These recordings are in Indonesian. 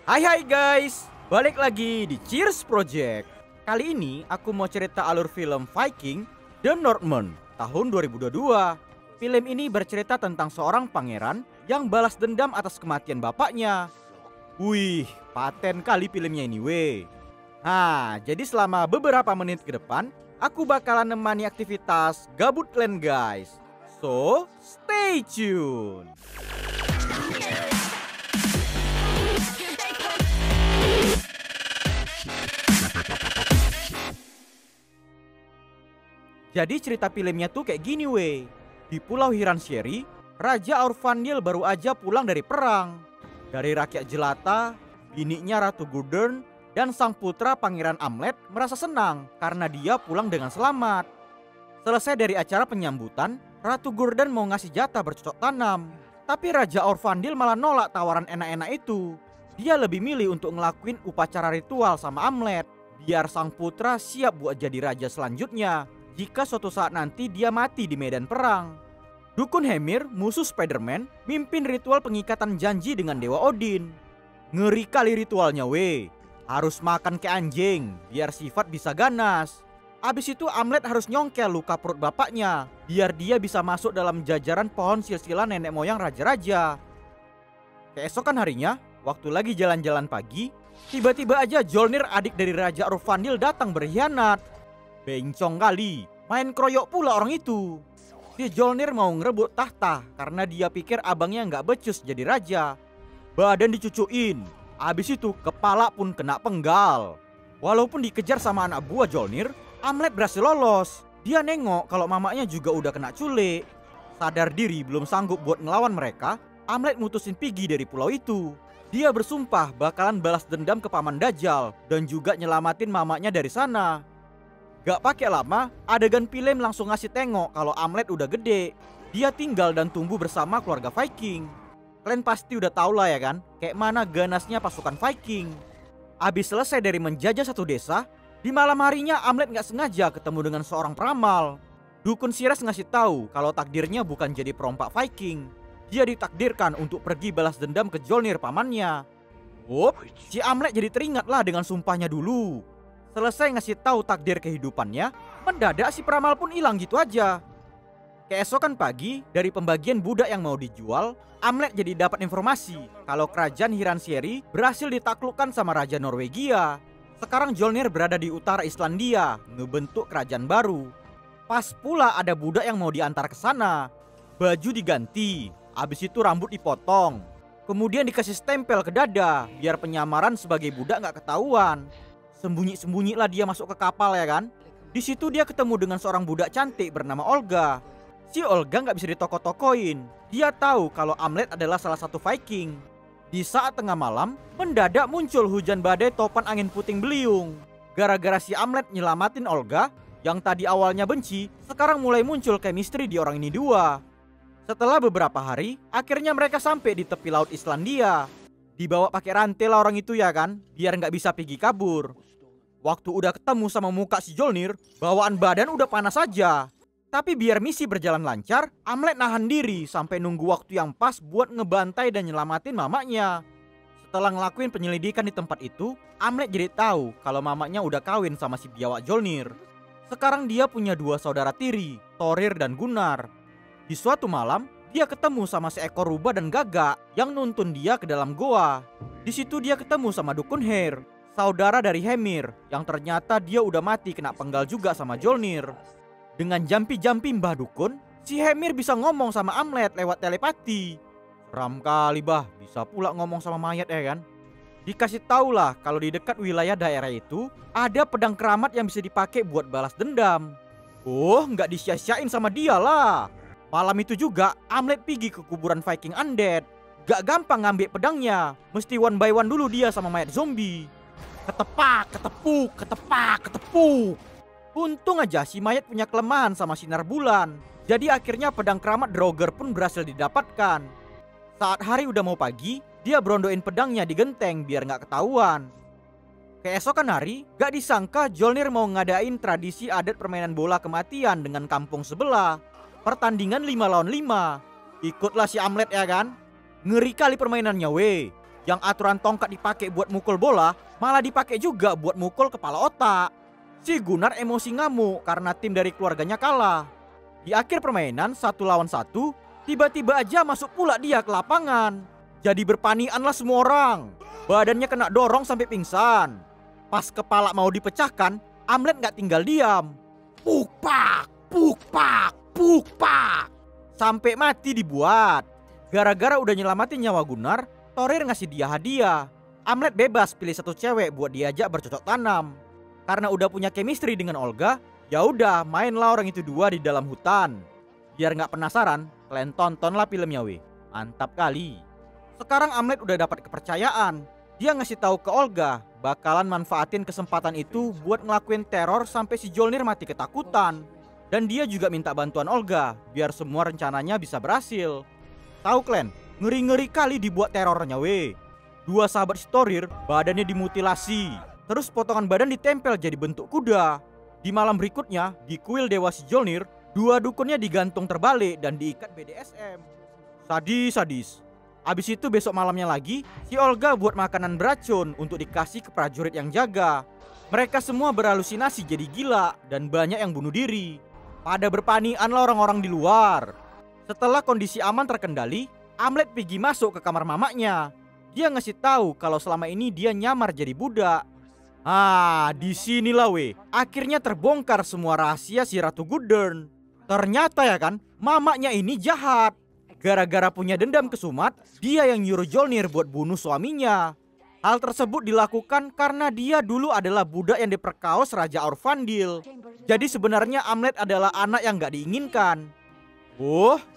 Hai guys, balik lagi di Cheers Project. Kali ini aku mau cerita alur film Viking The Northman tahun 2022. Film ini bercerita tentang seorang pangeran yang balas dendam atas kematian bapaknya. Wih, paten kali filmnya ini weh. Nah, jadi selama beberapa menit ke depan aku bakalan nemani aktivitas gabut kalian guys. So, stay tune. Jadi cerita filmnya tuh kayak gini weh. Di Pulau Hiransheri, Raja Aurfandil baru aja pulang dari perang. Dari rakyat jelata, bininya Ratu Gudern dan sang putra Pangeran Amlet merasa senang karena dia pulang dengan selamat. Selesai dari acara penyambutan, Ratu Gudern mau ngasih jatah bercocok tanam. Tapi Raja Aurfandil malah nolak tawaran enak-enak itu. Dia lebih milih untuk ngelakuin upacara ritual sama Amlet, biar sang putra siap buat jadi raja selanjutnya jika suatu saat nanti dia mati di medan perang. Dukun Hemir, musuh Spider-Man, mimpin ritual pengikatan janji dengan Dewa Odin. Ngeri kali ritualnya weh. Harus makan kayak anjing biar sifat bisa ganas. Abis itu Amlet harus nyongkel luka perut bapaknya biar dia bisa masuk dalam jajaran pohon silsilah nenek moyang raja-raja. Keesokan harinya, waktu lagi jalan-jalan pagi, tiba-tiba aja Jolnir, adik dari Raja Aurfandil, datang berkhianat. Bencong kali, main kroyok pula orang itu. Si Jolnir mau ngerebut tahta karena dia pikir abangnya nggak becus jadi raja. Badan dicucuin, abis itu kepala pun kena penggal. Walaupun dikejar sama anak buah Jolnir, Amlet berhasil lolos. Dia nengok kalau mamanya juga udah kena culik. Sadar diri belum sanggup buat ngelawan mereka, Amlet mutusin pergi dari pulau itu. Dia bersumpah bakalan balas dendam ke Paman Dajjal dan juga nyelamatin mamanya dari sana. Gak pakai lama, adegan film langsung ngasih tengok kalau Amlet udah gede. Dia tinggal dan tumbuh bersama keluarga Viking. Kalian pasti udah tau lah ya kan, kayak mana ganasnya pasukan Viking. Abis selesai dari menjajah satu desa, di malam harinya Amlet gak sengaja ketemu dengan seorang peramal. Dukun Sires ngasih tahu kalau takdirnya bukan jadi perompak Viking. Dia ditakdirkan untuk pergi balas dendam ke Jolnir pamannya. Si Amlet jadi teringat lah dengan sumpahnya dulu. Selesai ngasih tahu takdir kehidupannya, mendadak si peramal pun hilang gitu aja. Keesokan pagi, dari pembagian budak yang mau dijual, Amlet jadi dapat informasi kalau kerajaan Hiransheri berhasil ditaklukkan sama Raja Norwegia. Sekarang Jolnir berada di utara Islandia, ngebentuk kerajaan baru. Pas pula ada budak yang mau diantar ke sana. Baju diganti, habis itu rambut dipotong. Kemudian dikasih stempel ke dada, biar penyamaran sebagai budak nggak ketahuan. Sembunyi-sembunyi lah dia masuk ke kapal ya kan. Di situ dia ketemu dengan seorang budak cantik bernama Olga. Si Olga nggak bisa ditoko-tokoin. Dia tahu kalau Amlet adalah salah satu Viking. Di saat tengah malam, mendadak muncul hujan badai topan angin puting beliung. Gara-gara si Amlet nyelamatin Olga, yang tadi awalnya benci, sekarang mulai muncul chemistry di orang ini dua. Setelah beberapa hari, akhirnya mereka sampai di tepi laut Islandia. Dibawa pakai rantai lah orang itu ya kan, biar nggak bisa pergi kabur. Waktu udah ketemu sama muka si Jolnir, bawaan badan udah panas aja. Tapi biar misi berjalan lancar, Amlet nahan diri sampai nunggu waktu yang pas buat ngebantai dan nyelamatin mamanya. Setelah ngelakuin penyelidikan di tempat itu, Amlet jadi tahu kalau mamanya udah kawin sama si biawak Jolnir. Sekarang dia punya dua saudara tiri, Thorir dan Gunnar. Di suatu malam, dia ketemu sama seekor rubah dan gagak yang nuntun dia ke dalam goa. Di situ dia ketemu sama Dukun Her, saudara dari Hemir, yang ternyata dia udah mati kena penggal juga sama Jolnir. Dengan jampi-jampi Mbah Dukun, si Hemir bisa ngomong sama Amlet lewat telepati. Seram kali bah, bisa pula ngomong sama mayat ya kan. Dikasih tau lah kalau di dekat wilayah daerah itu ada pedang keramat yang bisa dipakai buat balas dendam. Oh, nggak disia-siain sama dia lah. Malam itu juga Amlet pergi ke kuburan Viking Undead. Gak gampang ngambil pedangnya, mesti one by one dulu dia sama mayat zombie. Ketepak, ketepuk, ketepak, ketepuk. Untung aja si mayat punya kelemahan sama sinar bulan. Jadi akhirnya pedang keramat Draugr pun berhasil didapatkan. Saat hari udah mau pagi, dia berondoin pedangnya di genteng biar gak ketahuan. Keesokan hari, gak disangka Jolnir mau ngadain tradisi adat permainan bola kematian dengan kampung sebelah. Pertandingan 5 lawan 5. Ikutlah si Amlet ya kan. Ngeri kali permainannya weh. Yang aturan tongkat dipakai buat mukul bola, malah dipakai juga buat mukul kepala otak. Si Gunnar emosi ngamuk karena tim dari keluarganya kalah. Di akhir permainan 1-1, tiba-tiba aja masuk pula dia ke lapangan. Jadi berpanikanlah semua orang. Badannya kena dorong sampai pingsan. Pas kepala mau dipecahkan, Amlet gak tinggal diam. Pukpak, pukpak, pukpak. Sampai mati dibuat. Gara-gara udah nyelamatin nyawa Gunnar, Thorir ngasih dia hadiah. Amlet bebas pilih satu cewek buat diajak bercocok tanam. Karena udah punya chemistry dengan Olga, ya udah mainlah orang itu dua di dalam hutan. Biar nggak penasaran, kalian tontonlah filmnya weh. Mantap kali. Sekarang Amlet udah dapat kepercayaan. Dia ngasih tahu ke Olga bakalan manfaatin kesempatan itu buat ngelakuin teror sampai si Jolnir mati ketakutan. Dan dia juga minta bantuan Olga biar semua rencananya bisa berhasil. Tahu kalian, ngeri-ngeri kali dibuat terornya weh. Dua sahabat si Thorir badannya dimutilasi, terus potongan badan ditempel jadi bentuk kuda. Di malam berikutnya, di kuil Dewa si Jolnir, dua dukunnya digantung terbalik dan diikat BDSM. Sadis. Abis itu besok malamnya lagi, si Olga buat makanan beracun untuk dikasih ke prajurit yang jaga. Mereka semua berhalusinasi jadi gila dan banyak yang bunuh diri. Pada berpanikanlah orang-orang di luar. Setelah kondisi aman terkendali, Amlet pergi masuk ke kamar mamanya. Dia ngasih tahu kalau selama ini dia nyamar jadi budak. Disinilah weh, akhirnya terbongkar semua rahasia si Ratu Gudern. Ternyata ya kan, mamanya ini jahat. Gara-gara punya dendam ke Sumat, dia yang nyuruh Jolnir buat bunuh suaminya. Hal tersebut dilakukan karena dia dulu adalah budak yang diperkaos Raja Aurfandil. Jadi sebenarnya Amlet adalah anak yang gak diinginkan.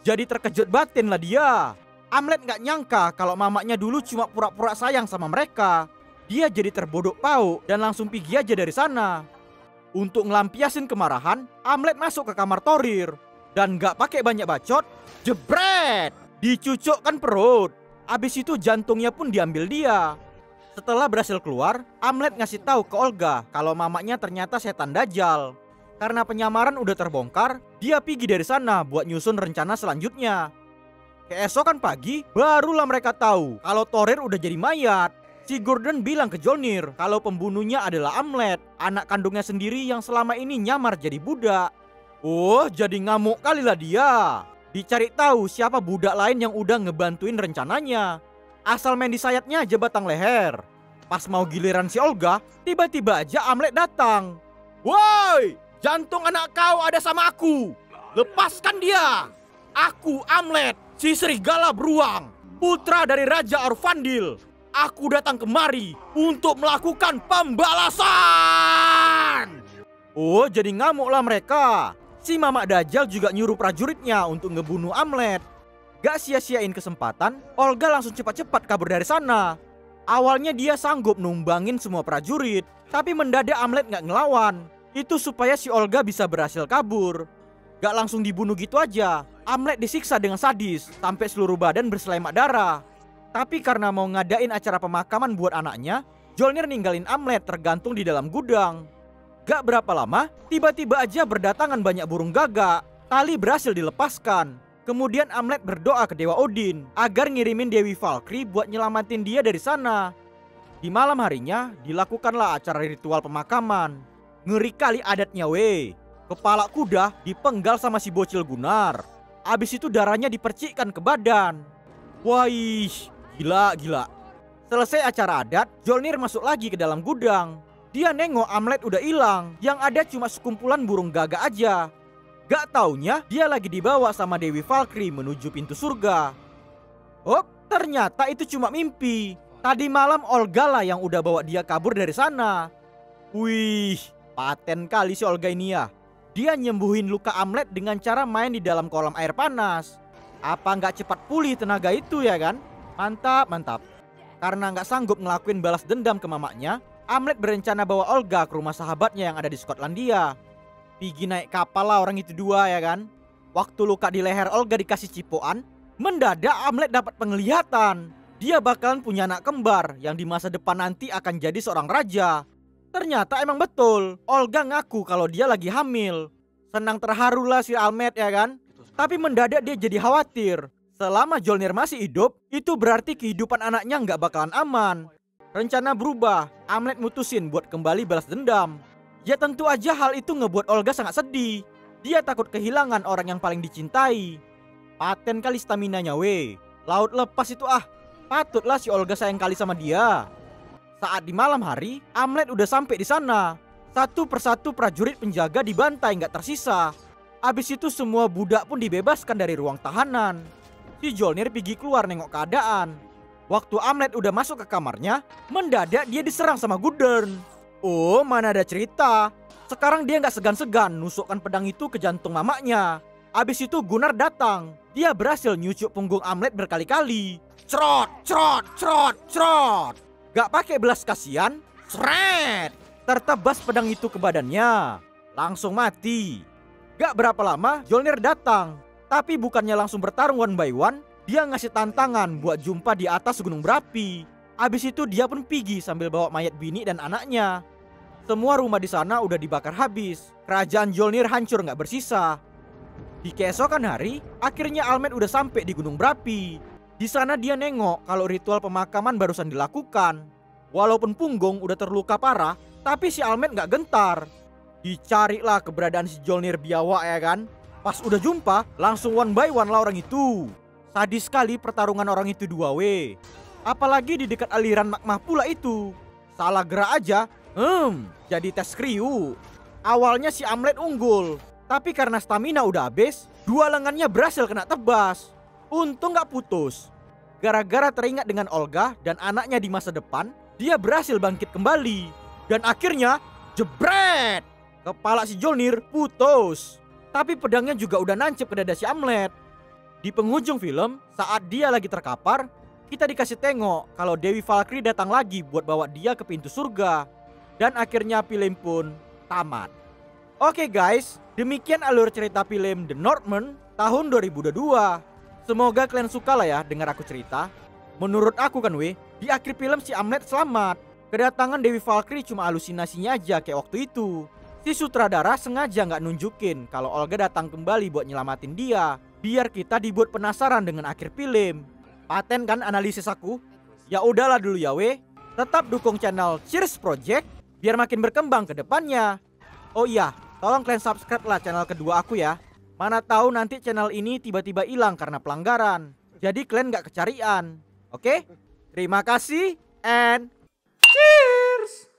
Jadi terkejut batin lah dia. Amlet gak nyangka kalau mamanya dulu cuma pura-pura sayang sama mereka. Dia jadi terbodok pauk dan langsung pergi aja dari sana. Untuk ngelampiasin kemarahan, Amlet masuk ke kamar Thorir. Dan gak pakai banyak bacot, jebret, dicucukkan perut. Abis itu jantungnya pun diambil dia. Setelah berhasil keluar, Amlet ngasih tahu ke Olga kalau mamanya ternyata setan Dajjal. Karena penyamaran udah terbongkar, dia pergi dari sana buat nyusun rencana selanjutnya. Keesokan pagi, barulah mereka tahu kalau Thorir udah jadi mayat. Si Gordon bilang ke Jolnir kalau pembunuhnya adalah Amlet, anak kandungnya sendiri yang selama ini nyamar jadi budak. Jadi ngamuk kali lah dia. Dicari tahu siapa budak lain yang udah ngebantuin rencananya. Asal main di sayapnya aja batang leher. Pas mau giliran si Olga, tiba-tiba aja Amlet datang. Woi, jantung anak kau ada sama aku. Lepaskan dia. Aku Amlet, si serigala beruang, putra dari Raja Aurfandil. Aku datang kemari untuk melakukan pembalasan. Jadi ngamuklah mereka. Si Mama Dajjal juga nyuruh prajuritnya untuk ngebunuh Amlet. Gak sia-siain kesempatan, Olga langsung cepat-cepat kabur dari sana. Awalnya dia sanggup numbangin semua prajurit, tapi mendadak Amlet gak ngelawan. Itu supaya si Olga bisa berhasil kabur. Gak langsung dibunuh gitu aja, Amlet disiksa dengan sadis sampai seluruh badan berselemak darah. Tapi karena mau ngadain acara pemakaman buat anaknya, Jolnir ninggalin Amlet tergantung di dalam gudang. Gak berapa lama, tiba-tiba aja berdatangan banyak burung gagak. Tali berhasil dilepaskan. Kemudian Amlet berdoa ke Dewa Odin agar ngirimin Dewi Valkyrie buat nyelamatin dia dari sana. Di malam harinya, dilakukanlah acara ritual pemakaman. Ngeri kali adatnya weh. Kepala kuda dipenggal sama si bocil Gunnar. Abis itu darahnya dipercikkan ke badan. Wih, gila. Selesai acara adat, Jolnir masuk lagi ke dalam gudang. Dia nengok Amlet udah hilang, yang ada cuma sekumpulan burung gagak aja. Gak taunya dia lagi dibawa sama Dewi Valkyrie menuju pintu surga. Ternyata itu cuma mimpi. Tadi malam Olga lah yang udah bawa dia kabur dari sana. Wih, paten kali si Olga ini ya. Dia nyembuhin luka Amlet dengan cara main di dalam kolam air panas. Apa nggak cepat pulih tenaga itu ya kan? Mantap. Karena nggak sanggup ngelakuin balas dendam ke mamanya, Amlet berencana bawa Olga ke rumah sahabatnya yang ada di Skotlandia. Pergi naik kapal lah orang itu dua ya kan. Waktu luka di leher Olga dikasih cipokan, mendadak Amlet dapat penglihatan. Dia bakalan punya anak kembar yang di masa depan nanti akan jadi seorang raja. Ternyata emang betul, Olga ngaku kalau dia lagi hamil. Senang terharu lah si Amlet ya kan. Tapi mendadak dia jadi khawatir. Selama Mjolnir masih hidup, itu berarti kehidupan anaknya nggak bakalan aman. Rencana berubah, Hamlet mutusin buat kembali balas dendam. Ya tentu aja hal itu ngebuat Olga sangat sedih. Dia takut kehilangan orang yang paling dicintai. Paten kali staminanya weh. Laut lepas itu patutlah si Olga sayang kali sama dia. Saat di malam hari, Hamlet udah sampai di sana. Satu persatu prajurit penjaga dibantai nggak tersisa. Abis itu semua budak pun dibebaskan dari ruang tahanan. Si Mjolnir pergi keluar nengok keadaan. Waktu Hamlet udah masuk ke kamarnya, mendadak dia diserang sama Gudern. Oh, mana ada cerita. Sekarang dia nggak segan-segan nusukkan pedang itu ke jantung mamaknya. Abis itu Gunnar datang. Dia berhasil nyucuk punggung Hamlet berkali-kali. Crot, crot, crot, crot. Gak pakai belas kasihan, seret. Tertebas pedang itu ke badannya. Langsung mati. Gak berapa lama Mjolnir datang. Tapi bukannya langsung bertarung one by one, dia ngasih tantangan buat jumpa di atas gunung berapi. Abis itu dia pun pergi sambil bawa mayat bini dan anaknya. Semua rumah di sana udah dibakar habis. Kerajaan Mjolnir hancur nggak bersisa. Di keesokan hari, akhirnya Hamlet udah sampai di gunung berapi. Di sana dia nengok kalau ritual pemakaman barusan dilakukan. Walaupun punggung udah terluka parah, tapi si Hamlet nggak gentar. Dicarilah keberadaan si Mjolnir biawak ya kan. Pas udah jumpa, langsung one by one lah orang itu. Sadis sekali pertarungan orang itu dua we. Apalagi di dekat aliran magma pula itu. Salah gerak aja, jadi tes kriu. Awalnya si Hamlet unggul, tapi karena stamina udah habis, dua lengannya berhasil kena tebas. Untung gak putus. Gara-gara teringat dengan Olga dan anaknya di masa depan, dia berhasil bangkit kembali. Dan akhirnya, jebret! Kepala si Mjolnir putus. Tapi pedangnya juga udah nancep ke dada si Hamlet. Di penghujung film, saat dia lagi terkapar, kita dikasih tengok kalau Dewi Valkyrie datang lagi buat bawa dia ke pintu surga. Dan akhirnya film pun tamat. Oke guys, demikian alur cerita film The Northman tahun 2022. Semoga kalian suka lah ya dengar aku cerita. Menurut aku kan di akhir film si Hamlet selamat. Kedatangan Dewi Valkyrie cuma halusinasinya aja kayak waktu itu. Si sutradara sengaja nggak nunjukin kalau Olga datang kembali buat nyelamatin dia, biar kita dibuat penasaran dengan akhir film. Paten kan analisis aku? Ya udahlah dulu ya Tetap dukung channel Cheers Project biar makin berkembang ke depannya. Oh iya, tolong kalian subscribe lah channel kedua aku ya. Mana tahu nanti channel ini tiba-tiba hilang karena pelanggaran. Jadi kalian nggak kecarian. Oke? Terima kasih and cheers.